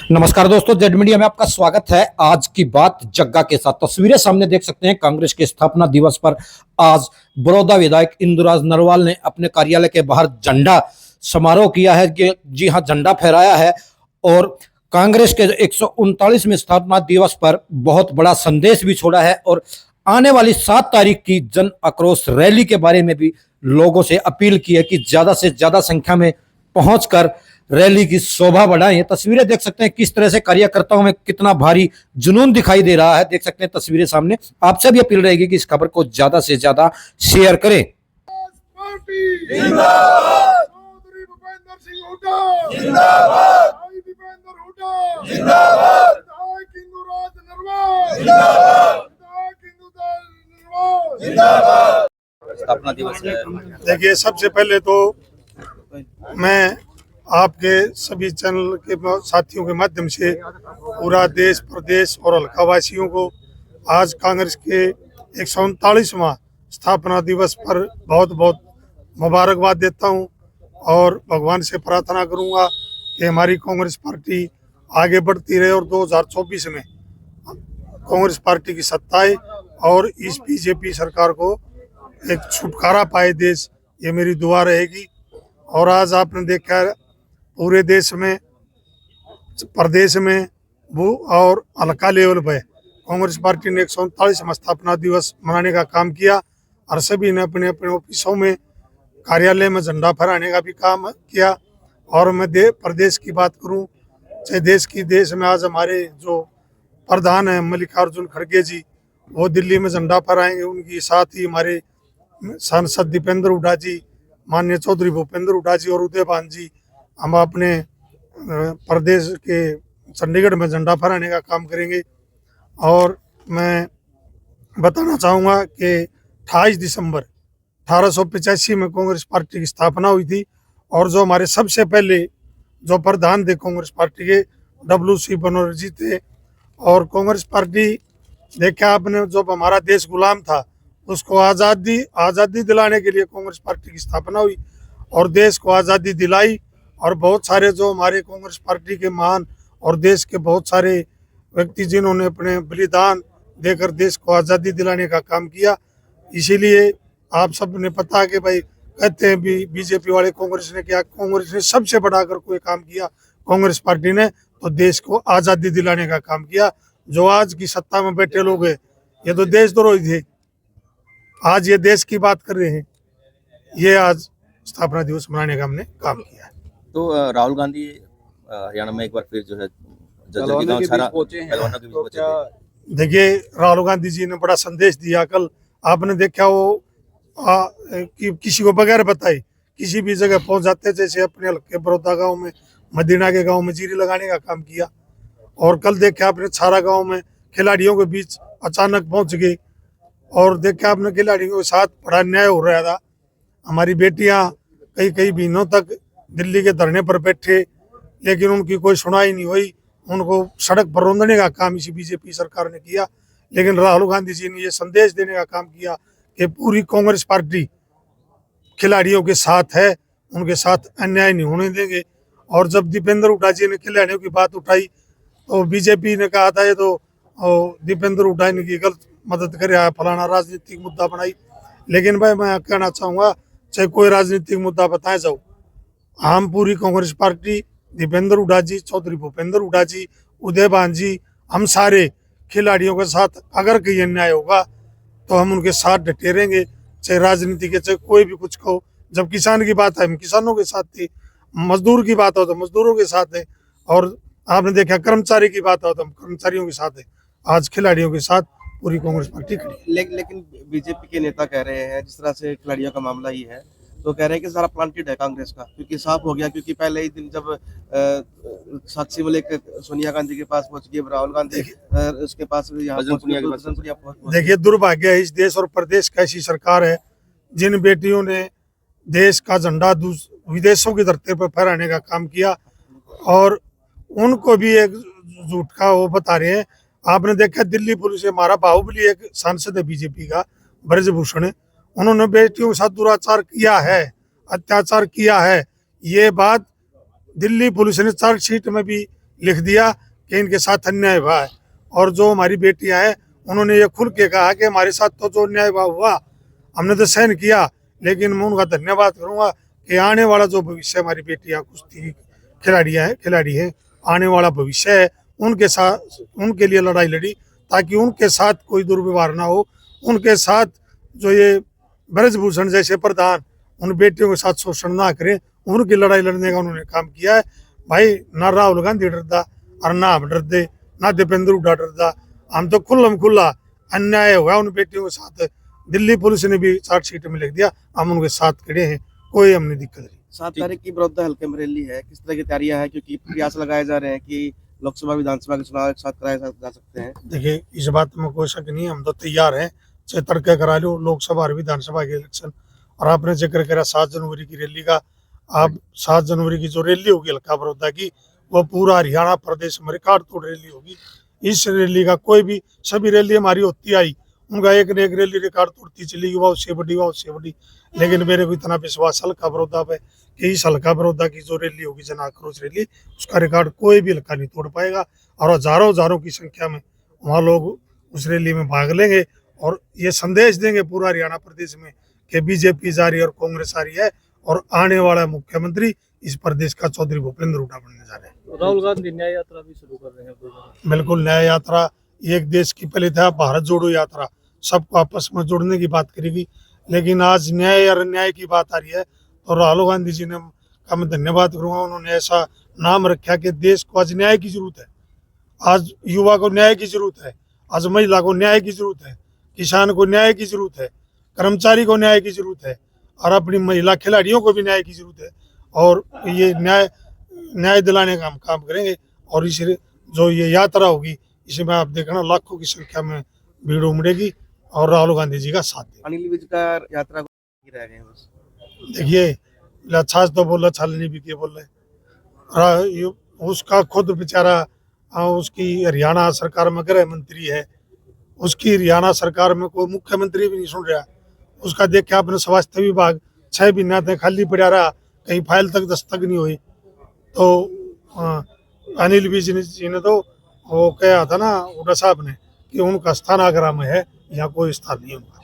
नमस्कार दोस्तों, Z media में आपका स्वागत है। आज की बात जग्गा के साथ। तस्वीरें सामने देख सकते हैं। कांग्रेस के स्थापना दिवस पर आज बड़ौदा विधायक इंदुराज नरवाल ने अपने कार्यालय के बाहर झंडा समारोह किया है। जी हां, झंडा फहराया है और कांग्रेस के 139वें स्थापना दिवस पर बहुत बड़ा संदेश भी छोड़ा है और आने वाली 7 तारीख की जन आक्रोश रैली के बारे में भी लोगों से अपील की है कि ज्यादा से ज्यादा संख्या में पहुंचकर रैली की शोभा बढ़ाएं। तस्वीरें देख सकते हैं किस तरह से कार्यकर्ताओं में कितना भारी जुनून दिखाई दे रहा है। देख सकते हैं तस्वीरें सामने। आपसे भी अपील रहेगी कि इस खबर को ज्यादा से ज्यादा शेयर करें। स्थापना दिवस है। देखिए, सबसे पहले तो मैं आपके सभी चैनल के साथियों के माध्यम से पूरा देश प्रदेश और हल्का वासियों को आज कांग्रेस के 139वां स्थापना दिवस पर बहुत बहुत मुबारकबाद देता हूं और भगवान से प्रार्थना करूंगा कि हमारी कांग्रेस पार्टी आगे बढ़ती रहे और 2024 में कांग्रेस पार्टी की सत्ता आए और इस बीजेपी सरकार को एक छुटकारा पाए देश, ये मेरी दुआ रहेगी। और आज आपने देखा पूरे देश में, प्रदेश में वो और हल्का लेवल पे कांग्रेस पार्टी ने 139वां स्थापना दिवस मनाने का काम किया और सभी ने अपने अपने ऑफिसों में, कार्यालय में झंडा फहराने का भी काम किया। और मैं प्रदेश की बात करूं, चाहे देश में आज हमारे जो प्रधान हैं मल्लिकार्जुन खड़गे जी, वो दिल्ली में झंडा फहराएंगे। उनकी साथ ही हमारे सांसद दीपेंद्र हुड्डा जी, माननीय चौधरी भूपेंद्र हुड्डा जी और उदयभान जी, हम अपने प्रदेश के चंडीगढ़ में झंडा फहराने का काम करेंगे। और मैं बताना चाहूँगा कि 28 दिसंबर 1885 में कांग्रेस पार्टी की स्थापना हुई थी और जो हमारे सबसे पहले जो प्रधान थे कांग्रेस पार्टी के, WC बनर्जी थे। और कांग्रेस पार्टी, देखा आपने, जब हमारा देश गुलाम था उसको आज़ादी दिलाने के लिए कांग्रेस पार्टी की स्थापना हुई और देश को आज़ादी दिलाई। और बहुत सारे जो हमारे कांग्रेस पार्टी के महान और देश के बहुत सारे व्यक्ति जिन्होंने अपने बलिदान देकर देश को आज़ादी दिलाने का काम किया। इसीलिए आप सब ने पता कि भाई कहते हैं बीजेपी वाले कांग्रेस ने किया, कांग्रेस ने सबसे बड़ा अगर कोई काम किया कांग्रेस पार्टी ने तो देश को आज़ादी दिलाने का काम किया। जो आज की सत्ता में बैठे लोग हैं ये तो देशद्रोही थे, आज ये देश की बात कर रहे हैं। ये आज स्थापना दिवस मनाने का हमने काम किया है। तो राहुल गांधी हरियाणा में एक बार फिर जो है जज्जर के गांव छारा पहलवानों के बीच पहुंचे थे। देखिए, राहुल गांधी जी ने बड़ा संदेश दिया। कल आपने देखा वो कि किसी को बगैर बताए किसी भी जगह पहुंच जाते, जैसे अपने हल्के बड़ौदा गांव में, मदीना के गांव में जीरी लगाने का काम किया। और कल देखा आपने छारा गांव में खिलाड़ियों के बीच अचानक पहुंच गए और देखा आपने खिलाड़ियों के साथ बड़ा अन्याय हो रहा था। हमारी बेटियां कई महीनों तक दिल्ली के धरने पर बैठे लेकिन उनकी कोई सुनाई नहीं हुई। उनको सड़क पर रोंदने का काम इसी बीजेपी सरकार ने किया। लेकिन राहुल गांधी जी ने ये संदेश देने का काम किया कि पूरी कांग्रेस पार्टी खिलाड़ियों के साथ है, उनके साथ अन्याय नहीं होने देंगे। और जब दीपेंद्र हुड्डा जी ने खिलाड़ियों की बात उठाई तो बीजेपी ने कहा था ये तो दीपेंद्र हुड्डा ने की गलत मदद करे, फलाना राजनीतिक मुद्दा बनाई। लेकिन भाई मैं कहना चाहूँगा, चाहे कोई राजनीतिक मुद्दा बताए जाओ, हम पूरी कांग्रेस पार्टी, दीपेंद्र हुड्डा जी, चौधरी भूपेंद्र हुड्डा जी, उदयभान जी, हम सारे खिलाड़ियों के साथ अगर कहीं अन्याय होगा तो हम उनके साथ डटे रहेंगे, चाहे राजनीति के, चाहे कोई भी कुछ कहो। जब किसान की बात है हम किसानों के साथ थे, मजदूर की बात हो तो मजदूरों के साथ है, और आपने देखा कर्मचारी की बात हो तो हम कर्मचारियों के साथ है। आज खिलाड़ियों के साथ पूरी कांग्रेस पार्टी खड़ी है। लेकिन बीजेपी के नेता कह रहे हैं, जिस तरह से खिलाड़ियों का मामला ही है, तो कह रहे हैं कि सारा प्लांटेड है कांग्रेस का, क्योंकि साफ हो गया। क्योंकि पहले ही दिन जब साक्षी मलिक सोनिया गांधी के पास पहुंच गई, राहुल गांधी उसके पास देखिए, दुर्भाग्य है इस देश और प्रदेश का, ऐसी सरकार है जिन बेटियों ने देश का झंडा विदेशों की धरती पर फहराने का काम किया और उनको भी एक झूठ का वो बता रहे हैं। आपने देखा दिल्ली पुलिस से, हमारा बाहुबली एक सांसद है बीजेपी का, ब्रजभूषण, उन्होंने बेटियों के साथ दुराचार किया है, अत्याचार किया है। ये बात दिल्ली पुलिस ने चार्जशीट में भी लिख दिया कि इनके साथ अन्याय हुआ है। और जो हमारी बेटियां हैं उन्होंने ये खुल के कहा कि हमारे साथ तो जो अन्याय हुआ हमने तो सहन किया, लेकिन मैं उनका धन्यवाद करूंगा कि आने वाला जो भविष्य हमारी बेटियां कुश्ती खिलाड़ी है, आने वाला भविष्य है, उनके साथ उनके लिए लड़ाई लड़ी ताकि उनके साथ कोई दुर्व्यवहार ना हो। उनके साथ जो ये ब्रजभूषण जैसे प्रधान उन बेटियों के साथ शोषण ना करें, उनकी लड़ाई लड़ने का उन्होंने काम किया है। भाई ना राहुल गांधी डरता और ना हम डरते, ना दीपेंद्र हुड्डा डरता। हम तो खुल्ला अन्याय हुआ उन बेटियों के साथ, दिल्ली पुलिस ने भी चार्जशीट में लिख दिया, हम उनके साथ खड़े हैं, कोई हमने दिक्कत नहीं। 7 तारीख की बड़ौदा हल्के में रैली है, किस तरह की तैयारियां हैं, क्योंकि प्रयास लगाए जा रहे हैं कि लोकसभा विधानसभा के चुनाव एक साथ कराए जा सकते हैं। देखिए इस बात में कोई शक नहीं, हम तो तैयार हैं, चाहे तड़के करा लो लोकसभा और विधानसभा के इलेक्शन। और आपने जिक्र करा 7 जनवरी की रैली का, आप 7 जनवरी की जो रैली होगी हल्का बड़ौदा की, वो पूरा हरियाणा प्रदेश में रिकॉर्ड तोड़ रैली होगी। इस रैली का कोई भी, सभी रैली हमारी होती आई, उनका एक न एक रैली रिकॉर्ड तोड़ती चली गई, वह उससे बड़ी। लेकिन मेरे को इतना विश्वास हल्का बड़ौदा पे कि इस हल्का बड़ौदा की जो रैली होगी जन आक्रोश रैली, उसका रिकॉर्ड कोई भी हल्का नहीं तोड़ पाएगा। और हजारों की संख्या में वहाँ लोग उस रैली में भाग लेंगे और ये संदेश देंगे पूरा हरियाणा प्रदेश में कि बीजेपी जा रही है और कांग्रेस आ रही है, और आने वाला मुख्यमंत्री इस प्रदेश का चौधरी भूपेंद्र हुड्डा बनने जा रहे हैं। राहुल गांधी न्याय यात्रा भी शुरू कर रहे हैं। बिल्कुल, न्याय यात्रा एक देश की पहले था भारत जोड़ो यात्रा, सबको आपस में जोड़ने की बात करेगी, लेकिन आज न्याय और अन्याय की बात आ रही है। और राहुल गांधी जी ने का मैं धन्यवाद करूंगा, उन्होंने ऐसा नाम रखा कि देश को आज न्याय की जरूरत है, आज युवा को न्याय की जरूरत है, आज महिला को न्याय की जरूरत है, किसान को न्याय की जरूरत है, कर्मचारी को न्याय की जरूरत है, और अपनी महिला खिलाड़ियों को भी न्याय की जरूरत है। और ये न्याय दिलाने का हम काम करेंगे। और इस जो ये यात्रा होगी, इसमें आप देखना लाखों की संख्या में भीड़ उमड़ेगी और राहुल गांधी जी का साथ देगा। अनिल विज का यात्रा को रह गए हैं बस। देखिए अच्छा तो बोला, छालनी भी के बोल रहे, उसका खुद बेचारा उसकी हरियाणा सरकार में गृह मंत्री है, उसकी हरियाणा सरकार में कोई मुख्यमंत्री भी नहीं सुन रहा। उसका देख के आपने स्वास्थ्य विभाग 6 महीना तक खाली पड़ा रहा, कहीं फाइल तक दस्तक नहीं हुई। तो अनिल विज जी ने तो वो कहा था ना हुड्डा साहब ने कि उनका स्थान आगरा में है, यहाँ कोई स्थान नहीं होगा।